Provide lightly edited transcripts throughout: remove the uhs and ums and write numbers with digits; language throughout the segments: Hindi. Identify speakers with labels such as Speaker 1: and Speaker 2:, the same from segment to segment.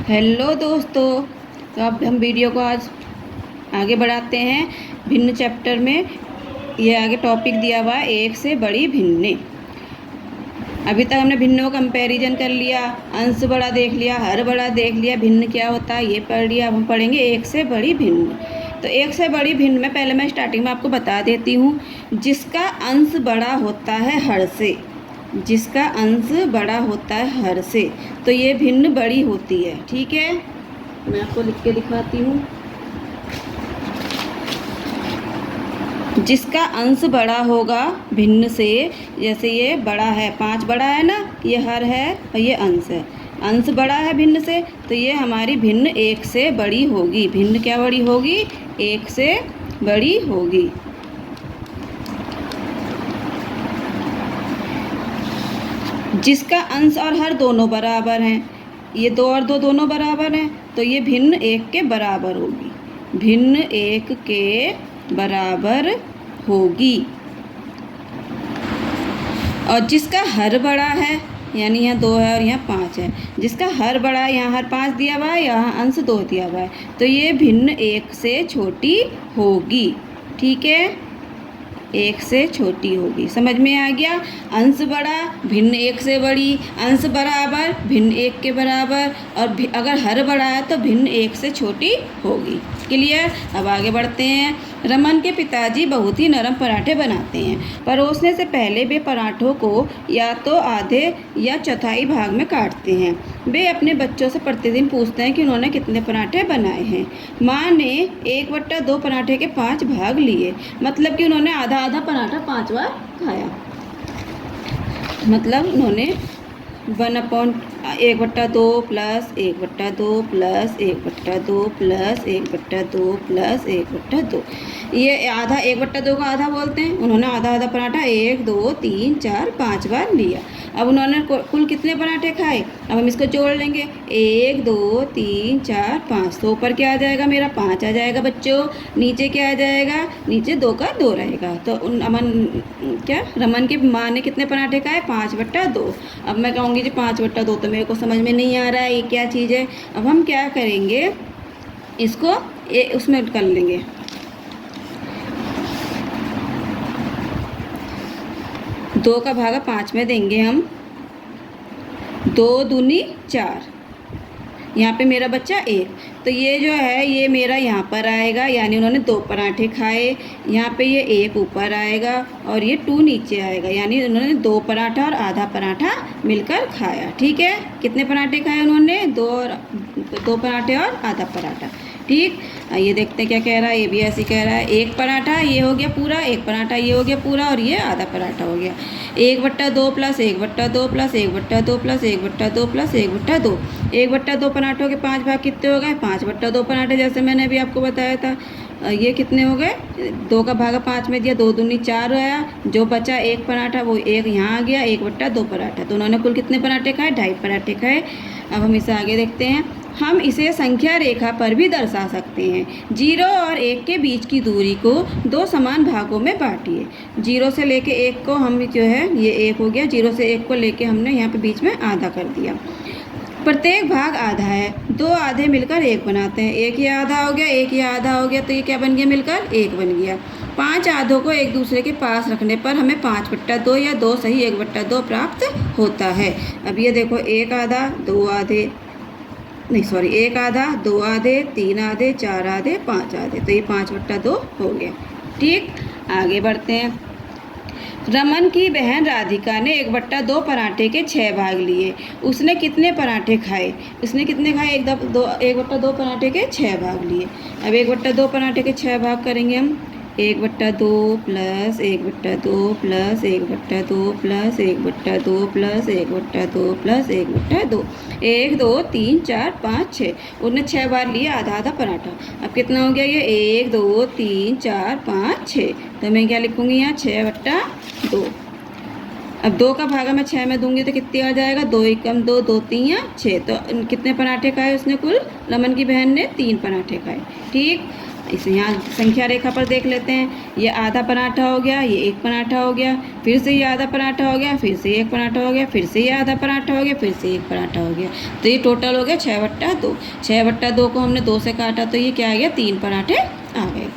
Speaker 1: हेलो दोस्तों। तो अब हम वीडियो को आज आगे बढ़ाते हैं। भिन्न चैप्टर में ये आगे टॉपिक दिया हुआ है, एक से बड़ी भिन्नें। अभी तक हमने भिन्नों का कंपैरिजन कर लिया, अंश बड़ा देख लिया, हर बड़ा देख लिया, भिन्न क्या होता है ये पढ़ लिया। अब हम पढ़ेंगे एक से बड़ी भिन्न। तो एक से बड़ी भिन्न में पहले मैं स्टार्टिंग में आपको बता देती हूँ, जिसका अंश बड़ा होता है हर से, जिसका अंश बड़ा होता है हर से, तो ये भिन्न बड़ी होती है। ठीक है, मैं आपको लिख के दिखाती हूँ। जिसका अंश बड़ा होगा भिन्न से, जैसे ये बड़ा है, 5 बड़ा है ना, ये हर है और ये अंश है। अंश बड़ा है भिन्न से, तो ये हमारी भिन्न एक से बड़ी होगी। भिन्न क्या बड़ी होगी? एक से बड़ी होगी। जिसका अंश और हर दोनों बराबर हैं, ये 2 और 2 दोनों बराबर हैं, तो ये भिन्न एक के बराबर होगी। भिन्न एक के बराबर होगी। और जिसका हर बड़ा है, यानी यहाँ 2 है और यहाँ 5 है, जिसका हर बड़ा है, यहाँ हर 5 दिया हुआ है, यहाँ अंश 2 दिया हुआ है, तो ये भिन्न एक से छोटी होगी। ठीक है, एक से छोटी होगी। समझ में आ गया? अंश बड़ा, भिन्न एक से बड़ी, अंश बराबर, भिन्न एक के बराबर, और अगर हर बड़ा है तो भिन्न एक से छोटी होगी। क्लियर? अब आगे बढ़ते हैं। रमन के पिताजी बहुत ही नरम पराठे बनाते हैं। परोसने से पहले वे पराठों को या तो आधे या चौथाई भाग में काटते हैं। वे अपने बच्चों से प्रतिदिन पूछते हैं कि उन्होंने कितने पराठे बनाए हैं। माँ ने 1/2 पराठे के 5 भाग लिए, मतलब कि उन्होंने आधा आधा पराठा 5 बार खाया। मतलब उन्होंने 1/2 प्लस 1/2 प्लस 1/2 प्लस 1/2 प्लस 1/2, ये आधा 1/2 का आधा बोलते हैं। उन्होंने आधा आधा पराठा 1 2 3 4 5 बार लिया। अब उन्होंने कुल कितने पराठे खाए? अब हम इसको जोड़ लेंगे, 1 2 3 4 5, तो ऊपर क्या आ जाएगा मेरा? 5 आ जाएगा बच्चों। नीचे क्या आ जाएगा? नीचे 2 का 2 रहेगा। तो रमन की माँ ने कितने पराठे खाए? 5/2। अब मैं कहूँगी जी 5/2 तो मेरे को समझ में नहीं आ रहा है, ये क्या चीज़ है। अब हम क्या करेंगे, इसको उसमें कर लेंगे, 2 का भागा 5 में देंगे हम। 2 दूनी 4, यहाँ पे मेरा बच्चा 1, तो ये जो है ये मेरा यहाँ पर आएगा, यानी उन्होंने 2 पराठे खाए। यहाँ पे ये 1 ऊपर आएगा और ये 2 नीचे आएगा, यानी उन्होंने 2 पराठा और आधा पराठा मिलकर खाया। ठीक है, कितने पराठे खाए उन्होंने? 2 पराठे और आधा पराठा। ठीक, ये देखते हैं क्या कह रहा है। ये भी ऐसे कह रहा है, 1 पराठा ये हो गया पूरा, 1 पराठा ये हो गया पूरा, और ये आधा पराठा हो गया। 1/2 प्लस 1/2 प्लस 1/2 प्लस 1/2 प्लस 1/2। 1/2 पराठों के 5 भाग कितने हो गए? 5/2 पराठे, जैसे मैंने अभी आपको बताया था। ये कितने हो गए? 2 का भागा 5 में दिया, 2 दूनी 4 आया। जो बचा 1 पराठा, वो 1 यहाँ आ गया, 1/2 पराठा। तो उन्होंने कुल कितने पराठे खाए? 2.5 पराठे खाए। अब हम इसे आगे देखते हैं। हम इसे संख्या रेखा पर भी दर्शा सकते हैं। 0 और 1 के बीच की दूरी को 2 समान भागों में बांटिए। 0 से लेके 1 को हम जो है, ये 1 हो गया, 0 से 1 को लेके हमने यहाँ पे बीच में आधा कर दिया। प्रत्येक भाग आधा है, 2 आधे मिलकर 1 बनाते हैं। 1 ये आधा हो गया, 1 ये आधा हो गया, तो ये क्या बन गया? मिलकर 1 बन गया। 5 आधों को एक दूसरे के पास रखने पर हमें 5/2 या 2 सही 1/2 प्राप्त होता है। अब ये देखो, 1 आधा 2 आधे, नहीं सॉरी, 1 आधा 2 आधे 3 आधे 4 आधे 5 आधे, तो ये 5/2 हो गया। ठीक, आगे बढ़ते हैं। रमन की बहन राधिका ने 1/2 पराठे के 6 भाग लिए। उसने कितने पराठे खाए? उसने कितने खाए? 1/2 पराठे के 6 भाग लिए। अब 1/2 पराठे के 6 भाग करेंगे हम। 1/2 plus 1/2 plus 1/2 plus 1/2 plus 1/2 plus 1/2, 1 2 3 4 5 6। उन्होंने 6 बार लिया आधा आधा पराठा। अब कितना हो गया ये? 1 2 3 4 5 6, तो मैं क्या लिखूँगी यहाँ? 6/2। अब 2 का भागा मैं 6 में दूंगी तो कितने आ जाएगा? 2 एकम 2, 2 3 6। तो कितने पराठे खाए उसने कुल? रमन की बहन ने 3 पराठे खाए। ठीक, इसे यहाँ संख्या रेखा पर देख लेते हैं। ये आधा पराठा हो गया, ये एक पराठा हो गया, फिर से ये आधा पराठा हो गया, फिर से एक पराठा हो गया, फिर से ये आधा पराठा हो गया, फिर से एक पराठा हो गया। तो ये टोटल हो गया 6/2। 6/2 को हमने 2 से काटा तो ये क्या आ गया, 3 पराठे आ गए।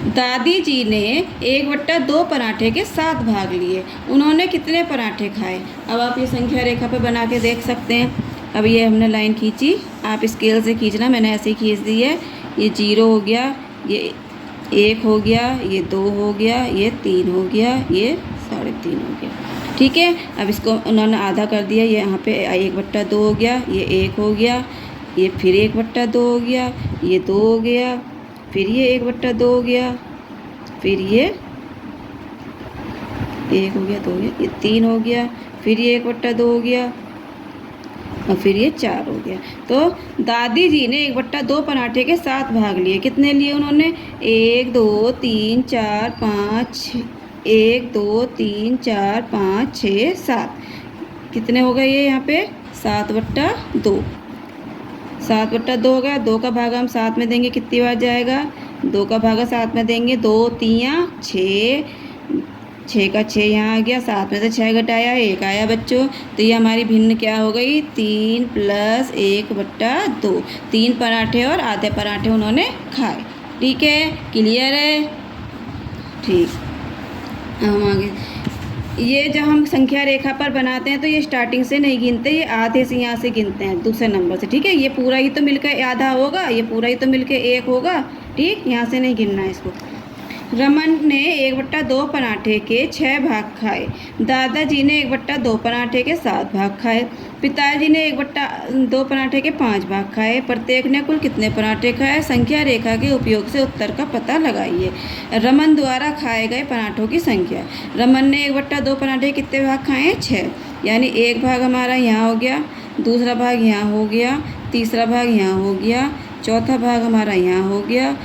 Speaker 1: दादी जी ने 1/2 पराठे के 7 भाग लिए। उन्होंने कितने पराठे खाए? अब आप ये संख्या रेखा पर बना के देख सकते हैं। अब ये हमने लाइन खींची, आप स्केल से खींचना, मैंने ऐसे ही खींच दी है। ये 0 हो गया, ये 1 हो गया, ये 2 हो गया, ये 3 हो गया, ये 3.5 हो गया। ठीक है, अब इसको उन्होंने आधा कर दिया। ये यहाँ पे 1/2 हो गया, ये 1 हो गया, ये फिर 1/2 हो गया, ये 2 हो गया, फिर ये 1/2 हो गया, फिर ये 1 हो गया, 2 हो गया, ये 3 हो गया, फिर ये 1/2 हो गया और फिर ये 4 हो गया। तो दादी जी ने 1/2 पराठे के 7 भाग लिए। कितने लिए उन्होंने? 1 2 3 4 5 1 2 3 4 5 6 7। कितने हो गए ये यहाँ पे? 7/2। 7/2 हो गया। 2 का भागा हम 7 में देंगे, कितनी बार जाएगा? 2 का भागा 7 में देंगे, 2 3 6, 6 का 6 यहाँ आ गया, 7 में से 6 घटाया 1 आया बच्चों। तो ये हमारी भिन्न क्या हो गई? 3 + 1/2। 3 पराठे और आधे पराठे उन्होंने खाए। ठीक है, क्लियर है? ठीक, हम आगे। ये जब हम संख्या रेखा पर बनाते हैं तो ये स्टार्टिंग से नहीं गिनते, ये आधे से यहाँ से गिनते हैं, दूसरे नंबर से। ठीक है, ये पूरा ही तो मिलकर आधा होगा, ये पूरा ही तो मिलकर 1 होगा। ठीक, यहाँ से नहीं गिनना है इसको। रमन ने 1/2 पराठे के 6 भाग खाए। दादाजी ने 1/2 पराठे के 7 भाग खाए। पिताजी ने 1/2 पराठे के 5 भाग खाए। प्रत्येक ने कुल कितने पराठे खाए? संख्या रेखा के उपयोग से उत्तर का पता लगाइए। रमन द्वारा खाए गए पराठों की संख्या। रमन ने 1/2 पराठे कितने भाग खाए हैं? 6, यानी एक भाग हमारा यहाँ हो गया, दूसरा भाग यहाँ हो गया, तीसरा भाग यहाँ हो गया, चौथा भाग हमारा यहाँ हो गया,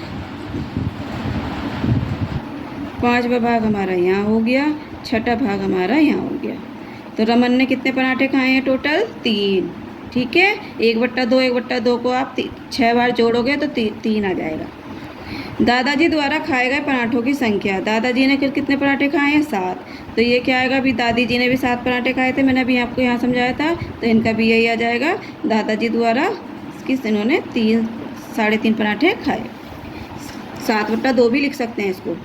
Speaker 1: 5वां भाग हमारा यहाँ हो गया, 6ठा भाग हमारा यहाँ हो गया। तो रमन ने कितने पराठे खाए हैं टोटल? 3। ठीक है, 1/2 को आप 6 बार जोड़ोगे तो 3 आ जाएगा। दादाजी द्वारा खाए गए पराठों की संख्या। दादाजी ने कितने पराठे खाए हैं? 7। तो ये क्या आएगा? अभी दादी जी ने भी 7 पराठे खाए थे, मैंने अभी आपको यहाँ समझाया था, तो इनका भी यही आ जाएगा। दादाजी द्वारा इन्होंने 3.5 पराठे खाए। 7/2 भी लिख सकते हैं इसको।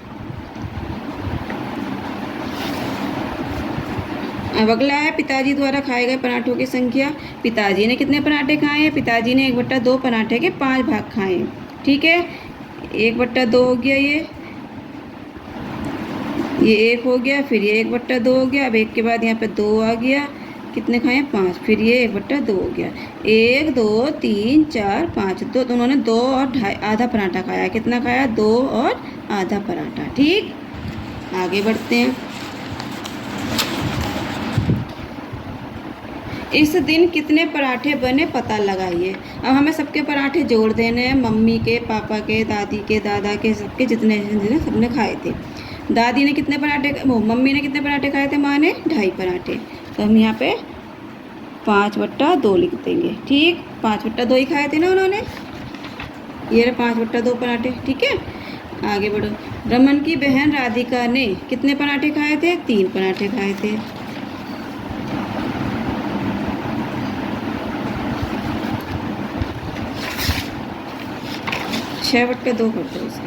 Speaker 1: अब अगला है पिताजी द्वारा खाए गए पराठों की संख्या। पिताजी ने कितने पराठे खाए हैं? पिताजी ने 1/2 पराठे के 5 भाग खाए हैं। ठीक है, 1/2 हो गया, ये 1 हो गया, फिर ये 1/2 हो गया। अब 1 के बाद यहाँ पे 2 आ गया, कितने खाए हैं? 5, फिर ये 1/2 हो गया। 1 2 3 4 5, तो उन्होंने 2 और आधा पराठा खाया। कितना खाया? 2 और आधा पराठा। ठीक, आगे बढ़ते हैं। इस दिन कितने पराठे बने पता लगाइए। अब हमें सबके पराठे जोड़ देने हैं, मम्मी के, पापा के, दादी के, दादा के, सबके जितने सबने खाए थे। दादी ने कितने पराठे, मम्मी ने कितने पराठे खाए थे? माँ ने 2.5 पराठे। तो हम यहाँ पे 5/2 लिख देंगे। ठीक, 5/2 ही खाए थे ना उन्होंने, ये रहे 5/2 पराठे। ठीक है, आगे बढ़ो। रमन की बहन राधिका ने कितने पराठे खाए थे? 3 पराठे खाए थे। छः बट्टे 2 करते हैं इसे।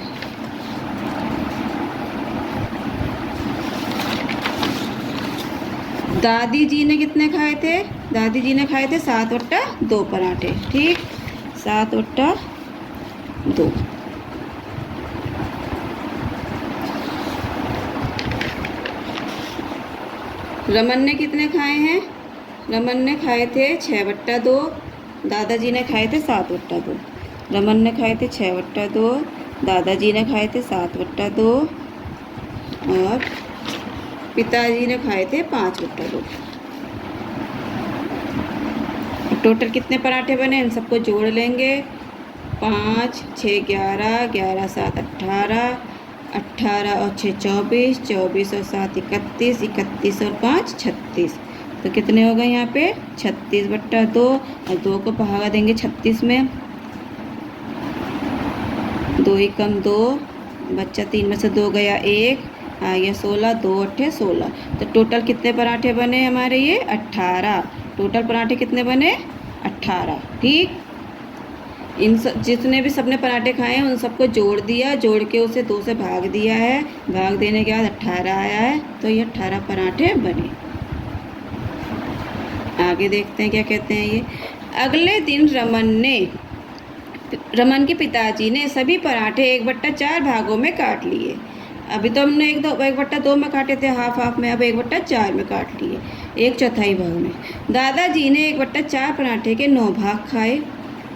Speaker 1: दादी जी ने कितने खाए थे? दादी जी ने खाए थे 7/2 पराठे। ठीक, 7/2। रमन ने कितने खाए हैं? रमन ने खाए थे 6/2, दादाजी ने खाए थे 7/2। रमन ने खाए थे 6/2, दादाजी ने खाए थे 7/2 और पिताजी ने खाए थे 5/2। टोटल कितने पराठे बने इन सबको जोड़ लेंगे। 5 6 11, 11 7 18, 18 और 6 24, 24 और 7 31, 31 और 5 36। तो कितने हो गए यहाँ पे? 36/2 और 2 को भागा देंगे 36 में। दो ही कम दो, बच्चा 3 में से 2 गया 1, आ गया 16, 2 अट्ठे 16। तो टोटल कितने पराठे बने हमारे? ये 18। टोटल पराठे कितने बने? 18। ठीक, जितने भी सबने पराठे खाए हैं उन सबको जोड़ दिया, जोड़ के उसे 2 से भाग दिया है, भाग देने के बाद 18 आया है, तो ये 18 पराठे बने। आगे देखते हैं क्या कहते हैं ये। अगले दिन रमन के पिताजी ने सभी पराठे 1/4 भागों में काट लिए। अभी तो हमने 1/2 में काटे थे, हाफ हाफ में, अब 1/4 में काट लिए, 1/4 भाग में। दादाजी ने 1/4 पराठे के 9 भाग खाए।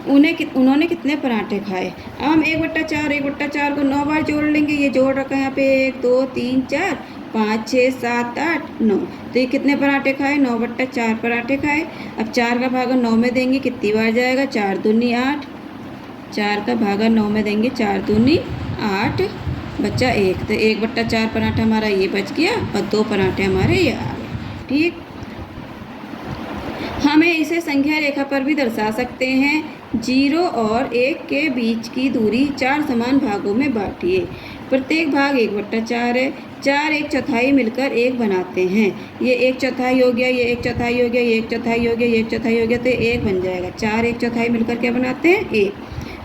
Speaker 1: उन्होंने कितने पराठे खाए? अब हम 1/4 को 9 बार जोड़ लेंगे। ये जोड़ रखा है यहाँ पे 1 2 3 4 5 6 7 8 9। तो ये कितने पराठे खाए? 9/4 पराठे खाए। अब 4 का भागा 9 में देंगे, कितनी बार जाएगा? 4 दूनी 8। 4 का भागा 9 में देंगे, 4 दूनी 8, बच्चा 1। तो 1/4 पराठा हमारा ये बच गया और 2 पराठे हमारे ये आ गए। ठीक, हमें इसे संख्या रेखा पर भी दर्शा सकते हैं। 0 और 1 के बीच की दूरी 4 समान भागों में बांटिए। प्रत्येक भाग 1/4 है। 4 1/4 मिलकर 1 बनाते हैं। ये 1/4 हो गया, ये 1/4 हो गया, ये 1/4 हो गया, ये 1/4 हो गया, तो 1 बन जाएगा। 4 1/4 मिलकर क्या बनाते हैं? 1।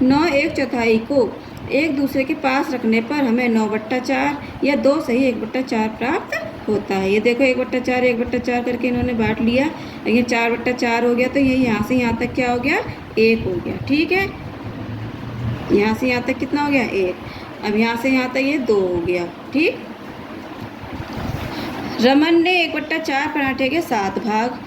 Speaker 1: 9 1/4 को एक दूसरे के पास रखने पर हमें 9/4 या 2 सही 1/4 प्राप्त होता है। ये देखो 1/4 1/4 करके इन्होंने बांट लिया, ये 4/4 हो गया, तो ये यहाँ से यहाँ तक क्या हो गया? 1 हो गया। ठीक है, यहाँ से यहाँ तक कितना हो गया? 1। अब यहाँ से यहाँ तक ये 2 हो गया। ठीक, रमन ने 1/4 पराठे के 7 भाग,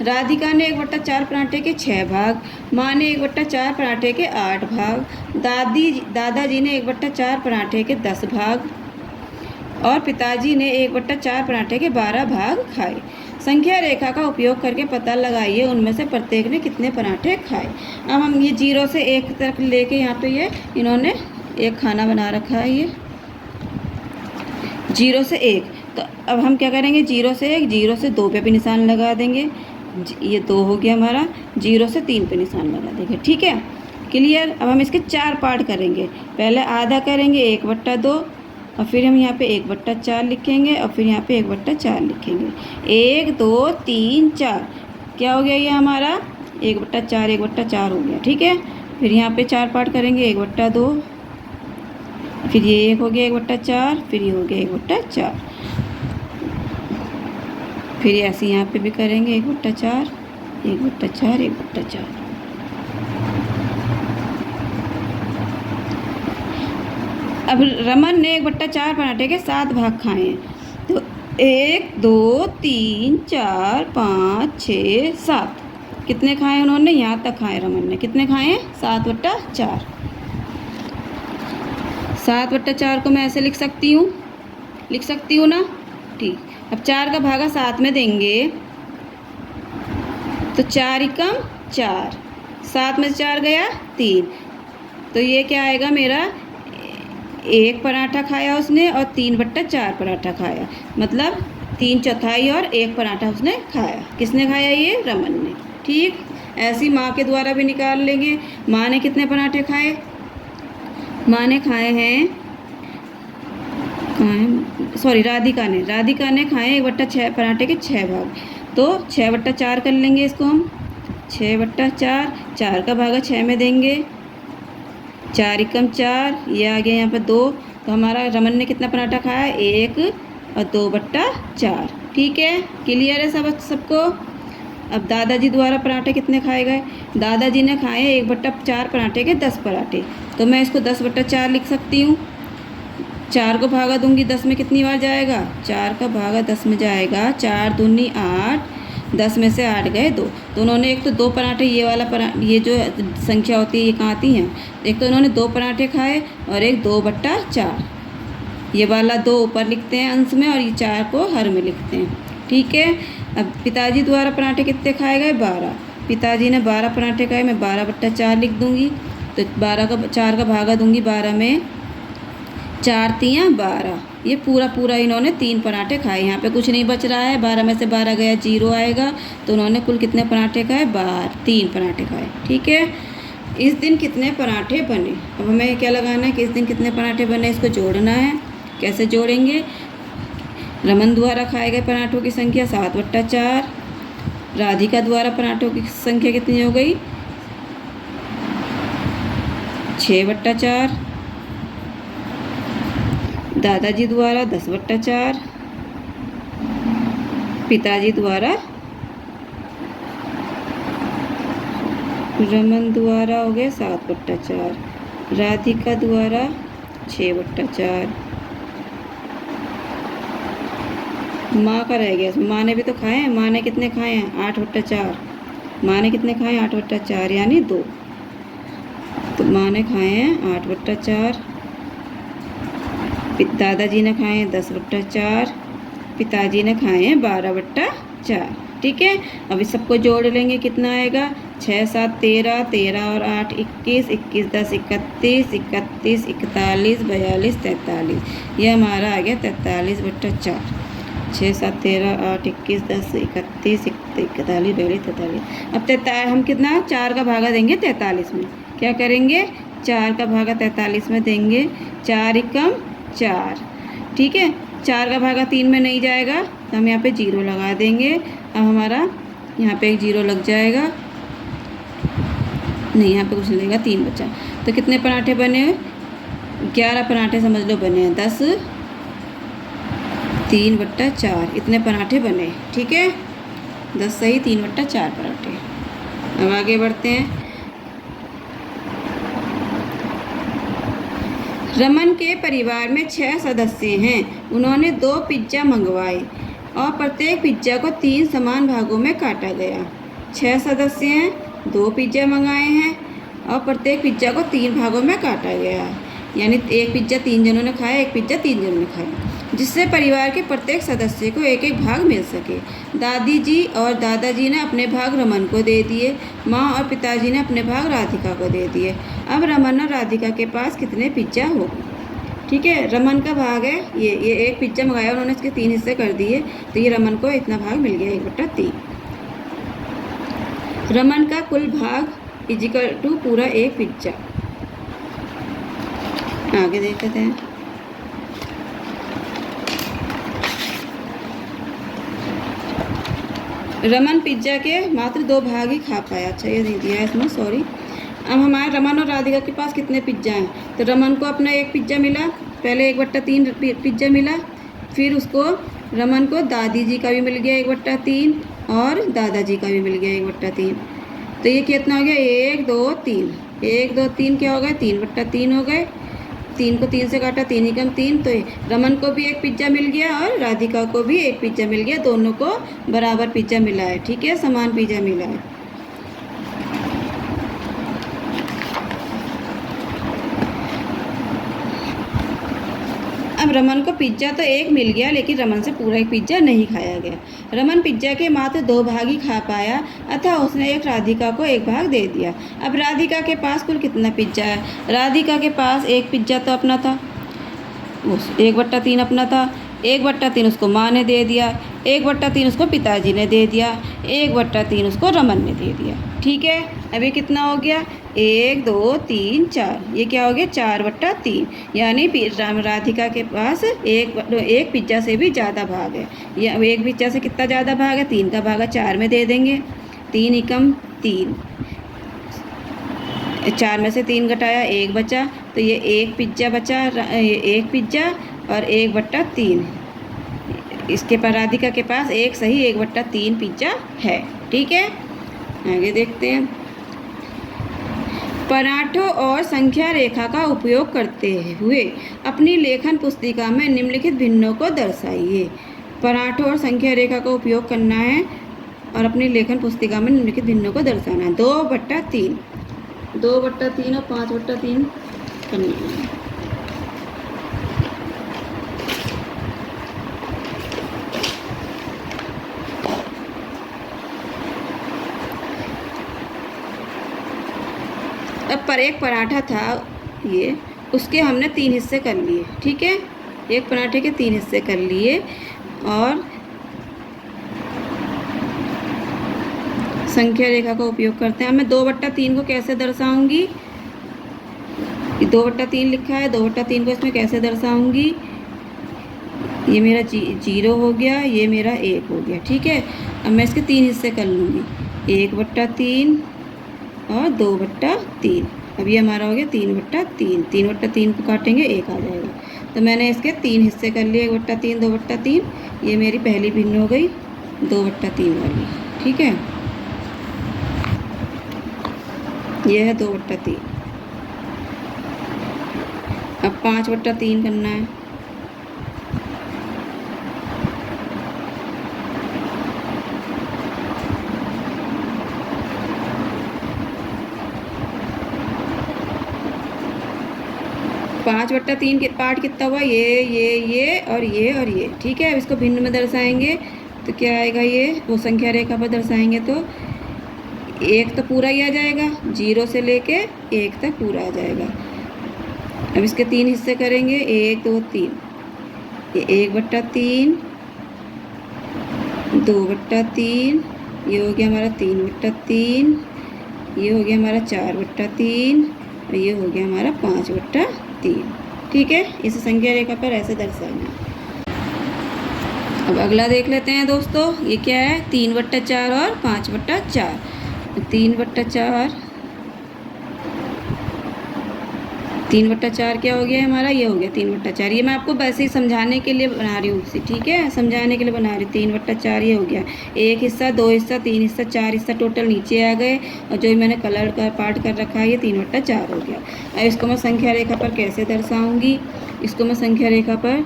Speaker 1: राधिका ने 1/4 पराठे के 6 भाग, माँ ने 1/4 पराठे के 8 भाग, दादाजी ने 1/4 पराठे के 10 भाग और पिताजी ने 1/4 पराठे के 12 भाग खाए। संख्या रेखा का उपयोग करके पता लगाइए उनमें से प्रत्येक ने कितने पराठे खाए। अब हम ये 0 से 1 तक लेके यहाँ पे ये इन्होंने एक खाना बना रखा है, ये 0 से 1। तो अब हम क्या करेंगे? 0 से 1, 0 से 2 पे भी निशान लगा देंगे, ये 2 हो गया हमारा, 0 से 3 पे निशान लगा देंगे। ठीक है, क्लियर। अब हम इसके 4 पार्ट करेंगे। पहले आधा करेंगे 1/2 और फिर हम यहाँ पे 1/4 लिखेंगे और फिर यहाँ पे 1/4 लिखेंगे। 1 2 3 4 क्या हो गया? ये हमारा 1/4 1/4 हो गया। ठीक है, फिर यहाँ पे 4 पार्ट करेंगे 1/2, फिर ये 1 हो गया 1/4, फिर ये हो गया 1/4, फिर ऐसे यहाँ पे भी करेंगे 1/4 1/4 1/4। अब रमन ने 1/4 पराठे के 7 भाग खाए हैं। तो 1 2 3 4 5 6 7 कितने खाए उन्होंने? यहाँ तक खाए रमन ने। कितने खाए हैं? 7/4। 7/4 को मैं ऐसे लिख सकती हूँ ना। ठीक, अब 4 का भागा 7 में देंगे तो 4 एकम 4, 7 में से 4 गया 3, तो ये क्या आएगा मेरा? 1 पराठा खाया उसने और 3/4 पराठा खाया, मतलब 3/4 और 1 पराठा उसने खाया। किसने खाया? ये रमन ने। ठीक, ऐसी माँ के द्वारा भी निकाल लेंगे। माँ ने कितने पराठे खाए? माँ ने खाए हैं, राधिका ने खाए 1/6 पराठे के 6 भाग। तो 6/4 कर लेंगे इसको हम। 6/4, 4 का भागा 6 में देंगे, 4 एकम 4, ये आ गया यहाँ पर 2। तो हमारा रमन ने कितना पराठा खाया? 1 और 2/4। ठीक है, क्लियर है सबको। अब दादाजी द्वारा पराठे कितने खाए गए? दादाजी ने खाए 1/4 पराठे के 10 पराठे। तो मैं इसको 10/4 लिख सकती हूँ। 4 को भागा दूंगी 10 में, कितनी बार जाएगा? 4 का भागा 10 में जाएगा, 4 दूनी 8, 10 में से 8 गए 2। तो उन्होंने एक तो 2 पराठे, ये वाला ये जो संख्या होती है ये कहाँ आती हैं? एक तो उन्होंने 2 पराठे खाए और एक 2/4। ये वाला 2 ऊपर लिखते हैं अंश में और ये 4 को हर में लिखते हैं। ठीक है, अब पिताजी द्वारा पराठे कितने खाए गए? 12। पिताजी ने 12 पराठे खाए, मैं 12/4 लिख दूँगी। तो 4 का भागा दूँगी 12 में, 4 3 12। ये पूरा इन्होंने 3 पराठे खाए। यहाँ पे कुछ नहीं बच रहा है, 12 में से 12 गया 0 आएगा। तो उन्होंने कुल कितने पराठे खाए? 3 पराठे खाए। ठीक है, इस दिन कितने पराठे बने। अब हमें क्या लगाना है कि इस दिन कितने पराठे बने, इसको जोड़ना है। कैसे जोड़ेंगे। रमन द्वारा खाए गए पराठों की संख्या 7/4। राधिका द्वारा पराठों की संख्या कितनी हो गई 6/4। दादाजी द्वारा 10/4। पिताजी द्वारा रमन द्वारा हो गए 7/4। राधिका द्वारा 6/4। माँ का रह गया, माँ ने भी तो खाए हैं। माँ ने कितने खाए हैं 8/4। माँ ने कितने खाए हैं 8/4 यानी 2। तो माँ ने खाए हैं 8/4। दादाजी ने खाए हैं 10/4। पिताजी ने खाए हैं 12/4। ठीक है। अब इस सबको जोड़ लेंगे, कितना आएगा 6 7 13, 13 और 8 21, 21 10 31, 31 41 42 43। ये हमारा आ गया 43/4। 6 7 13 8 21 10 31 41 42 43। अब हम कितना 4 का भागा देंगे 43 में। क्या करेंगे 4 का भागा 43 में देंगे। 4 एकम 4। ठीक है। 4 का भागा 3 में नहीं जाएगा तो हम यहाँ पे 0 लगा देंगे। अब हमारा यहाँ पे एक 0 लग जाएगा, नहीं यहाँ पे कुछ लगेगा, 3 बचा। तो कितने पराठे बने 11 पराठे समझ लो बने हैं। 10 3/4 इतने पराठे बने। ठीक है। 10 सही 3/4 पराठे। अब आगे बढ़ते हैं। रमन के परिवार में 6 सदस्य हैं। उन्होंने 2 पिज्ज़ा मंगवाए और प्रत्येक पिज्ज़ा को 3 समान भागों में काटा गया। 6 सदस्य हैं, 2 पिज्ज़ा मंगाए हैं और प्रत्येक पिज्ज़ा को 3 भागों में काटा गया है। यानी एक पिज्ज़ा 3 जनों ने खाया, एक पिज्ज़ा 3 जनों ने खाया, जिससे परिवार के प्रत्येक सदस्य को एक एक भाग मिल सके। दादी जी और दादाजी ने अपने भाग रमन को दे दिए। माँ और पिताजी ने अपने भाग राधिका को दे दिए। अब रमन और राधिका के पास कितने पिज्ज़ा हो गए। ठीक है। रमन का भाग है ये एक पिज्ज़ा मंगाया, उन्होंने इसके 3 हिस्से कर दिए, तो ये रमन को इतना भाग मिल गया 1/3। रमन का कुल भाग = पूरा एक पिज्ज़ा। आगे देखते हैं। रमन पिज्ज़ा के मात्र 2 भाग ही खा पाया। अच्छा ये नहीं दिया है इसमें, सॉरी। अब हमारे रमन और राधिका के पास कितने पिज्ज़ा हैं। तो रमन को अपना एक पिज्ज़ा मिला, पहले 1/3 पिज्ज़ा मिला, फिर उसको रमन को दादी जी का भी मिल गया 1/3 और दादाजी का भी मिल गया 1/3। तो ये कितना हो गया 1 2 3। 1 2 3 क्या हो गए 3/3 हो गए। 3 को 3 से काटा, 3 एकम 3। तो रमन को भी एक पिज्ज़ा मिल गया और राधिका को भी एक पिज्ज़ा मिल गया। दोनों को बराबर पिज्ज़ा मिला है। ठीक है। समान पिज्ज़ा मिला है। अब रमन को पिज्ज़ा तो एक मिल गया, लेकिन रमन से पूरा एक पिज्ज़ा नहीं खाया गया। रमन पिज्ज़ा के मात्र 2 भाग ही खा पाया, अतः उसने एक राधिका को एक भाग दे दिया। अब राधिका के पास कुल कितना पिज्ज़ा है। राधिका के पास एक पिज्ज़ा तो अपना था, उस 1/3 अपना था। 1/3 उसको माँ ने दे दिया, 1/3 उसको पिताजी ने दे दिया, 1/3 उसको रमन ने दे दिया। ठीक है। अब ये कितना हो गया 1 2 3 4। ये क्या हो गया 4/3। यानी राधिका के पास एक पिज्ज़ा से भी ज़्यादा भाग है। या एक पिज्ज़ा से कितना ज़्यादा भाग है 3 का भागा 4 में दे देंगे। 3 एकम 3। 4 में से 3 घटाया 1 बचा, तो ये एक पिज्ज़ा बचा। ये एक पिज्ज़ा और 1/3। इसके पर राधिका के पास एक सही 1/3 पिज्ज़ा है। ठीक है। आगे देखते हैं। पराठों और संख्या रेखा का उपयोग करते हुए अपनी लेखन पुस्तिका में निम्नलिखित भिन्नों को दर्शाइए। पराठों और संख्या रेखा का उपयोग करना है और अपनी लेखन पुस्तिका में निम्नलिखित भिन्नों को दर्शाना है। 2/3 2/3 और 5/3 करना है। अब पर एक पराठा था ये, उसके हमने 3 हिस्से कर लिए। ठीक है। एक पराठे के 3 हिस्से कर लिए और संख्या रेखा का उपयोग करते हैं। अब मैं 2/3 को कैसे दर्शाऊंगी, 2/3 लिखा है, 2/3 को इसमें कैसे दर्शाऊंगी, ये मेरा 0 हो गया, ये मेरा 1 हो गया। ठीक है, अब मैं इसके 3 हिस्से कर लूँगी, 1/3 और 2/3। अब ये हमारा हो गया 3/3। 3/3 को काटेंगे 1 आ जाएगा। तो मैंने इसके 3 हिस्से कर लिए, 1/3 2/3। ये मेरी पहली भिन्न हो गई 2/3 वाली। ठीक है, ये है 2/3। अब 5/3 करना है। पाँच बट्टा तीन के पार्ट कितना हुआ, ये और ये और ये। ठीक है, अब इसको भिन्न में दर्शाएंगे तो क्या आएगा, ये वो संख्या रेखा पर दर्शाएंगे तो 1 तो पूरा ही आ जाएगा, 0 से लेके 1 तक पूरा आ जाएगा। अब इसके 3 हिस्से करेंगे, 1 2 3। ये 1/3, 2/3, ये हो गया हमारा 3/3, ये हो गया हमारा 4/3 और ये हो गया हमारा 5/3। ठीक है, इस संख्या रेखा पर ऐसे दर्शाना। अब अगला देख लेते हैं दोस्तों, ये क्या है, 3/4 और 5/4। 3/4, 3/4 क्या हो गया हमारा, ये हो गया 3/4। ये मैं आपको वैसे ही समझाने के लिए बना रही हूँ इसे। ठीक है, समझाने के लिए बना रही हूँ। 3/4 ये हो गया, 1 हिस्सा, 2 हिस्सा, 3 हिस्सा, 4 हिस्सा टोटल नीचे आ गए। और जो मैंने कलर का पार्ट कर रखा है ये 3/4 हो गया। अब इसको मैं संख्या रेखा पर कैसे दर्शाऊँगी, इसको मैं संख्या रेखा पर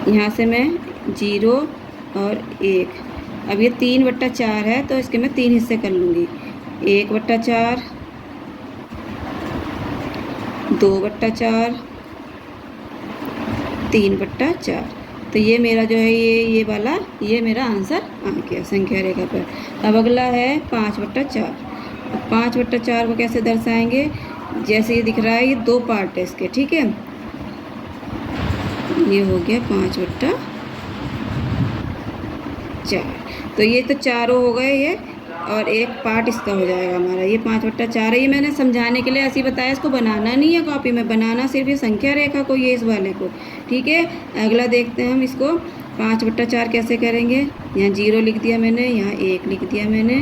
Speaker 1: यहाँ से मैं 0 और 1। अब ये 3/4 है तो इसके मैं 3 हिस्से कर लूँगी, 1/4, 2/4, 3/4। तो ये मेरा जो है ये वाला ये मेरा आंसर आ गया संख्या रेखा पर। अब अगला है 5/4। 5/4 को कैसे दर्शाएंगे, जैसे ये दिख रहा है, ये 2 पार्ट है इसके। ठीक है, ये हो गया 5/4। तो ये तो चारों हो गए ये, और एक पार्ट इसका हो जाएगा हमारा, ये 5/4 है। ये मैंने समझाने के लिए ऐसे ही बताया, इसको बनाना नहीं है कॉपी में, बनाना सिर्फ ये संख्या रेखा को, ये इस वाले को। ठीक है, अगला देखते हैं हम इसको 5/4 कैसे करेंगे। यहाँ 0 लिख दिया मैंने, यहाँ 1 लिख दिया मैंने,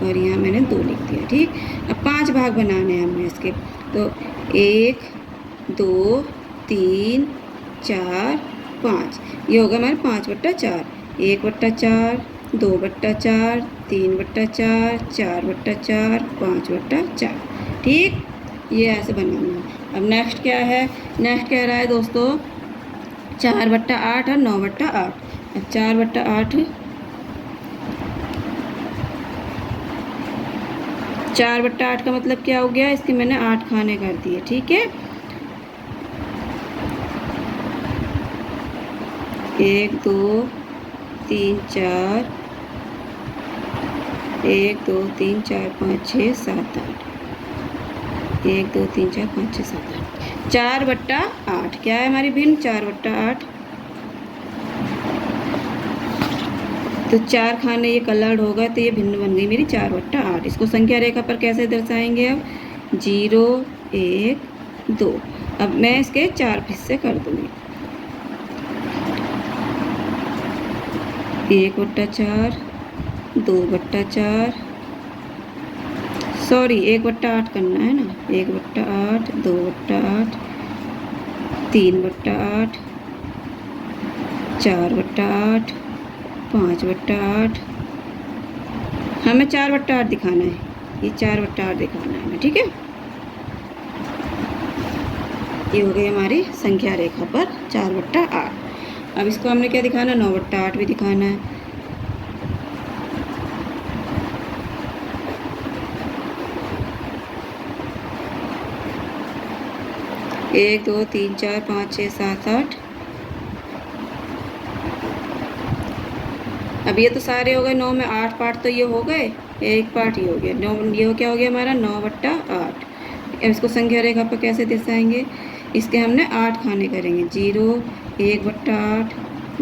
Speaker 1: और यहाँ मैंने 2 लिख दिया। ठीक, अब 5 भाग बनाने हैं हमने इसके, तो 1 2 3 4 5, ये होगा हमारे 5/4। 1/4, 2/4, 3/4, 4/4, 5/4। ठीक, ये ऐसे बनाना है। अब नेक्स्ट क्या है, नेक्स्ट कह रहा है दोस्तों 4/8 और 9/8। अब 4/8, 4/8 का मतलब क्या हो गया, इसके मैंने 8 खाने कर दिए। ठीक है, 1 2 3 4, 1 2 3 4 5 6 7 8, 1 2 3 4 5 6 7 8। 4/8 क्या है हमारी भिन्न, 4/8। तो 4 खाने ये कलर्ड हो गए, तो ये भिन्न बन गई मेरी 4/8। इसको संख्या रेखा पर कैसे दर्शाएंगे, अब 0 1 2। अब मैं इसके 4 हिस्से कर दूँगी, 1/4, 2/4, सॉरी 1/8 करना है ना, 1/8, 2/8, 3/8, 4/8, 5/8। हमें 4/8 दिखाना है, ये 4/8 दिखाना है हमें। ठीक है, ये हो गई हमारी संख्या रेखा पर 4/8। अब इसको हमने क्या दिखाना, 9/8 भी दिखाना है। एक 2 3 4 5 6 7 8। अब ये तो सारे हो गए 9 में, 8 पार्ट तो ये हो गए, एक पार्ट ये हो गया 9। ये क्या हो गया हमारा 9/8। अब इसको संख्या रेखा पर कैसे दर्शाएंगे, इसके हमने 8 खाने करेंगे, 0 1/8,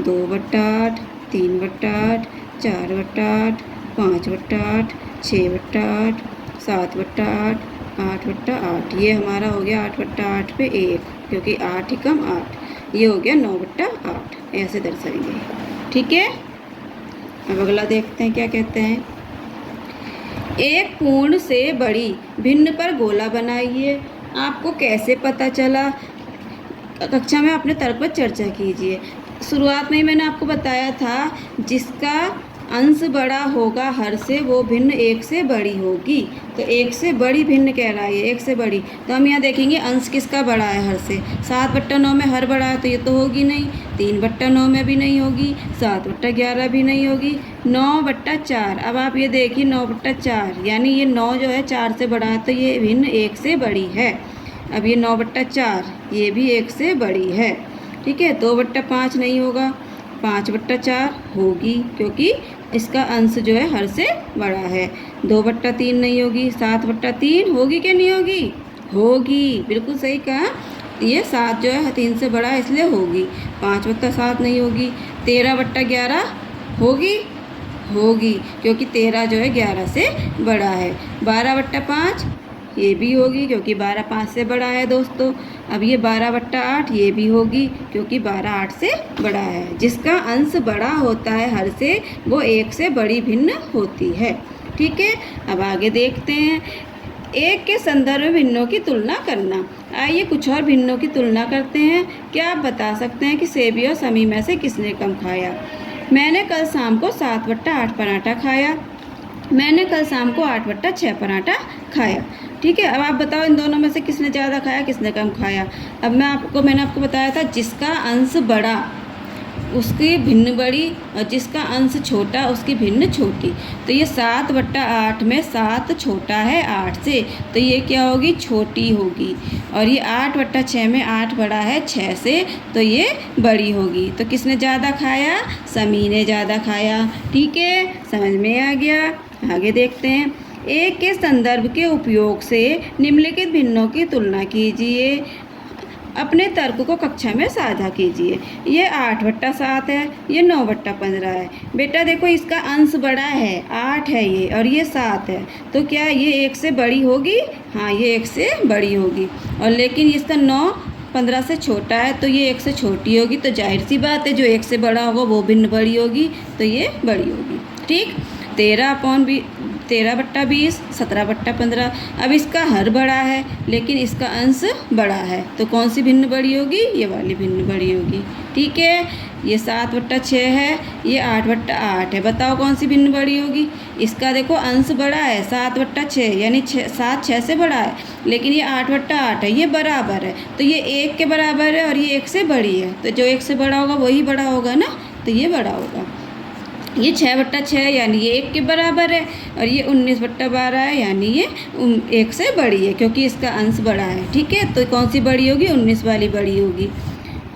Speaker 1: 2/8, 3/8, 4/8, 5/8, 6/8, 7/8, 8/8। ये हमारा हो गया 8/8 पे 1, क्योंकि 8 ही कम 8। ये हो गया 9/8, ऐसे दर्शाएंगे। ठीक है, अब अगला देखते हैं क्या कहते हैं। एक पूर्ण से बड़ी भिन्न पर गोला बनाइए। आपको कैसे पता चला? कक्षा में अपने तर्क पर चर्चा कीजिए। शुरुआत में ही मैंने आपको बताया था, जिसका अंश बड़ा होगा हर से, वो भिन्न एक से बड़ी होगी। तो एक से बड़ी भिन्न कह रहा है, एक से बड़ी। तो हम यहाँ देखेंगे अंश किसका बड़ा है हर से। 7/9 में हर बड़ा है, तो ये तो होगी नहीं। 3/9 में भी नहीं होगी। 7/11 भी नहीं होगी। 9/4। अब आप ये देखिए 9/4, यानी ये 9 जो है 4 से बड़ा है, तो ये भिन्न एक से बड़ी है। अब ये 9/4, ये भी एक से बड़ी है। ठीक है, 2/5 नहीं होगा, 5/4 होगी, क्योंकि इसका अंश जो है हर से बड़ा है। 2/3 नहीं होगी, 7/3 होगी कि नहीं होगी? होगी, बिल्कुल सही कहा। ये 7 जो है 3 से बड़ा है, इसलिए होगी। 5/7 नहीं होगी। 13/11 होगी, होगी, क्योंकि 13 जो है 11 से बड़ा है। 12/5 ये भी होगी, क्योंकि 12 5 से बड़ा है दोस्तों। अब ये 12/8 ये भी होगी, क्योंकि 12 8 से बड़ा है। जिसका अंश बड़ा होता है हर से, वो एक से बड़ी भिन्न होती है। ठीक है, अब आगे देखते हैं। एक के संदर्भ में भिन्नों की तुलना करना। आइए कुछ और भिन्नों की तुलना करते हैं। क्या आप बता सकते हैं कि सेबी और समी में से किसने कम खाया? मैंने कल शाम को 7/8 पराठा खाया। मैंने कल शाम को 8/6 पराठा खाया। ठीक है, अब आप बताओ इन दोनों में से किसने ज़्यादा खाया, किसने कम खाया? अब मैंने आपको बताया था, जिसका अंश बड़ा उसकी भिन्न बड़ी, और जिसका अंश छोटा उसकी भिन्न छोटी। तो ये 7/8 में 7 छोटा है 8 से, तो ये क्या होगी? छोटी होगी। और ये 8/6 में 8 बड़ा है 6 से, तो ये बड़ी होगी। तो किसने ज़्यादा खाया? समी ने ज़्यादा खाया। ठीक है, समझ में आ गया। आगे देखते हैं। एक के संदर्भ के उपयोग से निम्नलिखित भिन्नों की तुलना कीजिए। अपने तर्क को कक्षा में साझा कीजिए। ये 8/7 है, ये 9/15 है। बेटा देखो, इसका अंश बड़ा है, 8 है ये, और ये 7 है, तो क्या ये एक से बड़ी होगी? हाँ, ये एक से बड़ी होगी। और लेकिन इसका 9/15 से छोटा है, तो ये एक से छोटी होगी। तो जाहिर सी बात है, जो एक से बड़ा होगा वो भिन्न बड़ी होगी, तो ये बड़ी होगी। ठीक, 13/20, 17/15। अब इसका हर बड़ा है, लेकिन इसका अंश बड़ा है, तो कौन सी भिन्न बड़ी होगी? ये वाली भिन्न बड़ी होगी। ठीक है, ये 7/6 है, ये 8/8 है। बताओ कौन सी भिन्न बड़ी होगी? इसका देखो अंश बड़ा है 7/6, यानी 7 6 से बड़ा है, लेकिन ये 8/8 है, ये बराबर है, तो ये 1 के बराबर है, और ये 1 से बड़ी है। तो जो 1 से बड़ा होगा वही बड़ा होगा ना, तो ये बड़ा होगा। ये 6/6 यानी ये 1 के बराबर है, और ये 19/12 है, यानी ये 1 से बड़ी है, क्योंकि इसका अंश बड़ा है। ठीक है, तो कौन सी बड़ी होगी? 19 वाली बड़ी होगी।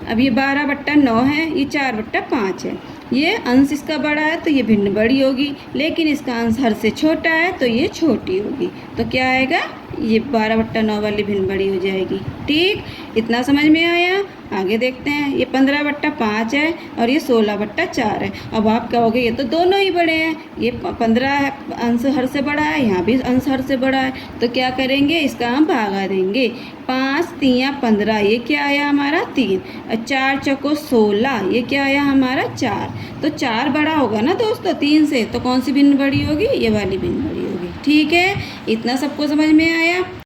Speaker 1: अब ये 12/9 है, ये 4/5 है। ये अंश इसका बड़ा है, तो ये भिन्न बड़ी होगी, लेकिन इसका अंश हर से छोटा है, तो ये छोटी होगी। तो क्या आएगा? ये 12/9 वाली भिन्न बड़ी हो जाएगी। ठीक, इतना समझ में आया। आगे देखते हैं। ये 15/5 है, और ये 16/4 है। अब आप कहोगे ये तो दोनों ही बड़े हैं, ये 15 है, अंश हर से बड़ा है, यहाँ भी अंश हर से बड़ा है, तो क्या करेंगे? इसका हम भागा देंगे। 5 3 15, ये क्या आया हमारा? 3। 4 चौको 16, ये क्या आया हमारा? 4। तो 4 बड़ा होगा ना दोस्तों 3 से, तो कौन सी भिन्न बड़ी होगी? ये वाली भिन्न बड़ी होगी। ठीक है, इतना सबको समझ में आया।